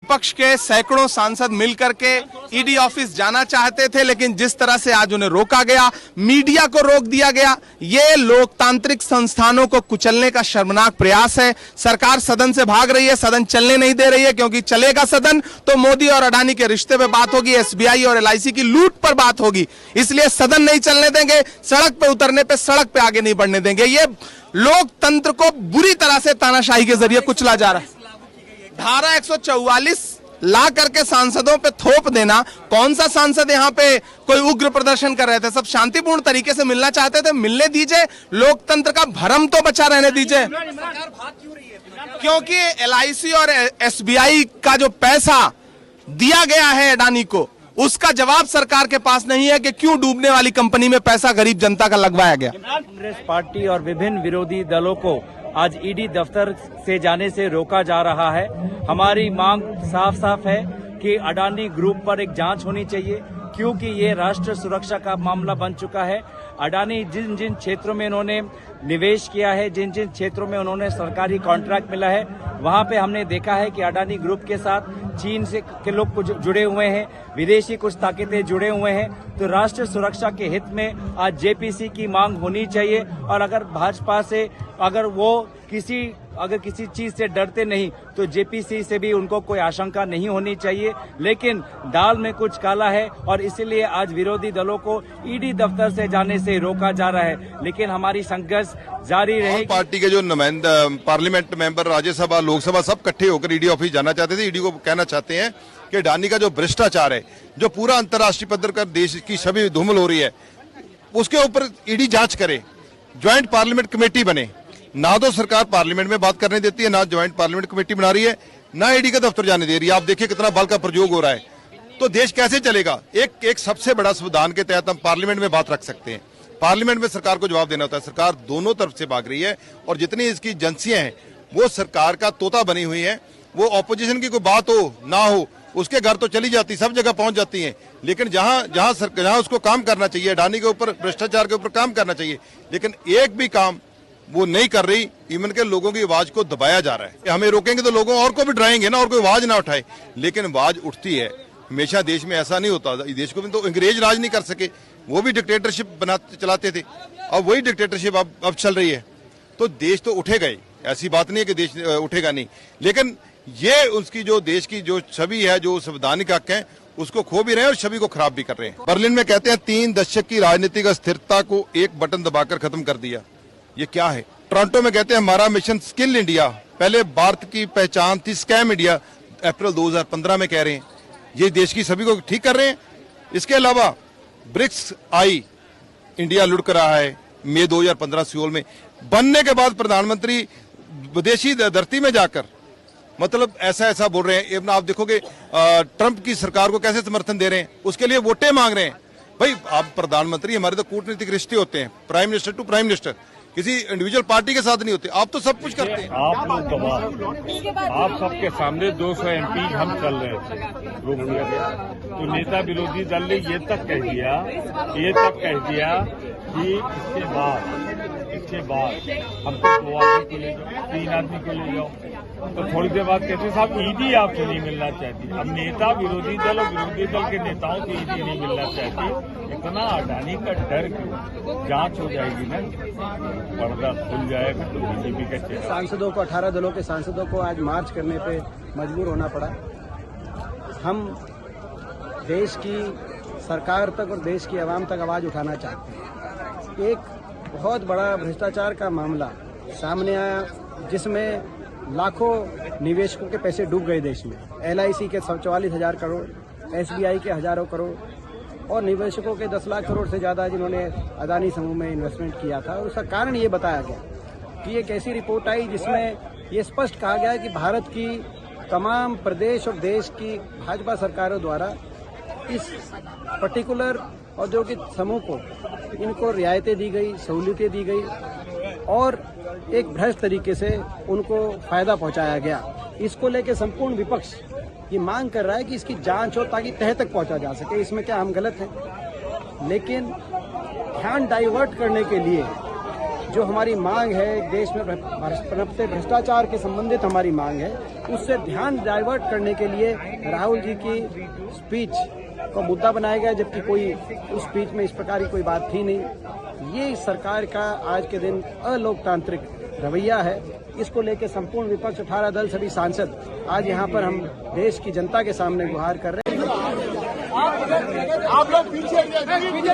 विपक्ष के सैकड़ों सांसद मिलकर के ईडी ऑफिस जाना चाहते थे, लेकिन जिस तरह से आज उन्हें रोका गया, मीडिया को रोक दिया गया, ये लोकतांत्रिक संस्थानों को कुचलने का शर्मनाक प्रयास है। सरकार सदन से भाग रही है, सदन चलने नहीं दे रही है, क्योंकि चलेगा सदन तो मोदी और अडानी के रिश्ते पे बात होगी, एसबीआई और एलआईसी की लूट पर बात होगी। इसलिए सदन नहीं चलने देंगे, सड़क पे उतरने पे सड़क पे आगे नहीं बढ़ने देंगे। ये लोकतंत्र को बुरी तरह से तानाशाही के जरिए कुचला जा रहा है। धारा 144 ला करके सांसदों पे थोप देना। कौन सा सांसद यहाँ पे कोई उग्र प्रदर्शन कर रहे थे? सब शांतिपूर्ण तरीके से मिलना चाहते थे, मिलने दीजिए, लोकतंत्र का भरम तो बचा रहने दीजिए। क्योंकि एलआईसी और एसबीआई का जो पैसा दिया गया है अडानी को, उसका जवाब सरकार के पास नहीं है कि क्यों डूबने वाली कंपनी में पैसा गरीब जनता का लगवाया गया। कांग्रेस पार्टी और विभिन्न विरोधी दलों को आज ईडी दफ्तर से जाने से रोका जा रहा है। हमारी मांग साफ साफ है कि अडानी ग्रुप पर एक जांच होनी चाहिए, क्योंकि ये राष्ट्र सुरक्षा का मामला बन चुका है। अडानी जिन जिन क्षेत्रों में उन्होंने निवेश किया है, जिन जिन क्षेत्रों में उन्होंने सरकारी कॉन्ट्रैक्ट मिला है, वहां पे हमने देखा है कि अडानी ग्रुप के साथ चीन से के लोग कुछ जुड़े हुए हैं, विदेशी कुछ ताकतें जुड़े हुए हैं। तो राष्ट्र सुरक्षा के हित में आज जेपीसी की मांग होनी चाहिए। और अगर भाजपा से अगर किसी चीज से डरते नहीं तो जेपीसी से भी उनको कोई आशंका नहीं होनी चाहिए। लेकिन दाल में कुछ काला है और इसीलिए आज विरोधी दलों को ईडी दफ्तर से जाने से रोका जा रहा है। लेकिन हमारी संघर्ष जारी रहेगी। पार्टी के जो नुमाइंदा पार्लियामेंट मेंबर, राज्यसभा, लोकसभा सब इकट्ठे होकर ईडी ऑफिस जाना चाहते थे। ईडी को कहना चाहते हैं कि अडानी का जो भ्रष्टाचार है, जो पूरा अंतर्राष्ट्रीय पद्धति पर देश की सभी धूमिल हो रही है, उसके ऊपर ईडी जांच करे, ज्वाइंट पार्लियामेंट कमेटी बने। ना तो सरकार पार्लियामेंट में बात करने देती है, ना ज्वाइंट पार्लियामेंट कमेटी बना रही है, ना ईडी का दफ्तर जाने दे रही है। आप देखिए कितना बल का प्रयोग हो रहा है, तो देश कैसे चलेगा? एक सबसे बड़ा संविधान के तहत हम पार्लियामेंट में बात रख सकते हैं। पार्लियामेंट में सरकार को जवाब देना होता है। सरकार दोनों तरफ से भाग रही है और जितनी इसकी एजेंसियां हैं वो सरकार का तोता बनी हुई है। वो ऑपोजिशन की कोई बात हो ना हो, उसके घर तो चली जाती, सब जगह पहुंच जाती हैं। लेकिन जहां उसको काम करना चाहिए, अडानी के ऊपर, भ्रष्टाचार के ऊपर काम करना चाहिए, लेकिन एक भी काम वो नहीं कर रही। इवन के लोगों की आवाज को दबाया जा रहा है। हमें रोकेंगे तो लोगों और को भी डराएंगे ना, और कोई आवाज ना उठाए। लेकिन आवाज उठती है। हमेशा देश में ऐसा नहीं होता। देश को भी तो अंग्रेज राज नहीं कर सके, वो भी डिक्टेटरशिप चलाते थे। अब वही डिक्टेटरशिप अब चल रही है। तो देश तो उठेगा ही, ऐसी बात नहीं है कि देश उठेगा नहीं। लेकिन ये उसकी जो देश की जो छवि है, जो संवैधानिक हक है, उसको खो भी रहे हैं और छवि को खराब भी कर रहे हैं। बर्लिन में कहते हैं 3 दशक की राजनीतिक अस्थिरता को एक बटन दबाकर खत्म कर दिया। ये क्या है? टोरंटो में कहते हैं हमारा मिशन स्किल इंडिया, पहले भारत की पहचान थी स्कैम इंडिया, अप्रैल 2015 में कह रहे हैं। ये देश की सभी को ठीक कर रहे हैं। इसके अलावा ब्रिक्स आई, इंडिया लुढ़क रहा है। मई 2015 सियोल में बनने के बाद प्रधानमंत्री विदेशी धरती में जाकर मतलब ऐसा बोल रहे हैं। आप देखोगे ट्रंप की सरकार को कैसे समर्थन दे रहे हैं, उसके लिए वोटें मांग रहे हैं। भाई आप प्रधानमंत्री, हमारे तो कूटनीतिक रिश्ते होते हैं, prime minister to prime minister, किसी इंडिविजुअल पार्टी के साथ नहीं होते। आप तो सब कुछ करते हैं। आप लोग गवाह, आप सबके सामने 200 एमपी हम चल रहे थे, रोक दिया गया। तो नेता विरोधी दल ने ये तक कह दिया कि इसके बाद हमको 2 आदमी को ले जाओ, 3 आदमी को ले जाओ। तो थोड़ी देर बाद कहते साहब ईडी आपसे नहीं मिलना चाहती। अब नेता विरोधी दल और विरोधी दल के नेताओं को ईडी नहीं मिलना चाहती। इतना अडानी का डर क्यों? जांच हो जाएगी ना, पर्दा खुल जाएगा तो बीजेपी का चेहरा। सांसदों को, 18 दलों के सांसदों को आज मार्च करने पे मजबूर होना पड़ा। हम देश की सरकार तक और देश की आवाम तक आवाज उठाना चाहते हैं। एक बहुत बड़ा भ्रष्टाचार का मामला सामने आया, जिसमें लाखों निवेशकों के पैसे डूब गए देश में। एलआईसी के 44,000 करोड़, एसबीआई के हजारों करोड़ और निवेशकों के 10 लाख करोड़ से ज्यादा जिन्होंने अडानी समूह में इन्वेस्टमेंट किया था। उसका कारण ये बताया गया कि एक ऐसी रिपोर्ट आई जिसमें ये स्पष्ट कहा गया कि भारत की तमाम प्रदेश और देश की भाजपा सरकारों द्वारा इस पर्टिकुलर औद्योगिक समूह को इनको रियायतें दी गई, सहूलियतें दी गई और एक भ्रष्ट तरीके से उनको फायदा पहुंचाया गया। इसको लेकर संपूर्ण विपक्ष ये मांग कर रहा है कि इसकी जांच हो ताकि तह तक पहुंचा जा सके। इसमें क्या हम गलत हैं? लेकिन ध्यान डाइवर्ट करने के लिए जो हमारी मांग है, देश में पनपते भ्रष्टाचार के संबंधित हमारी मांग है, उससे ध्यान डाइवर्ट करने के लिए राहुल जी की स्पीच को मुद्दा बनाया गया, जबकि कोई उस स्पीच में इस प्रकार की कोई बात थी नहीं। ये सरकार का आज के दिन अलोकतांत्रिक रवैया है। इसको लेकर संपूर्ण विपक्ष, 18 दल, सभी सांसद आज यहाँ पर हम देश की जनता के सामने गुहार कर रहे हैं। आप लोग पीछे पीछे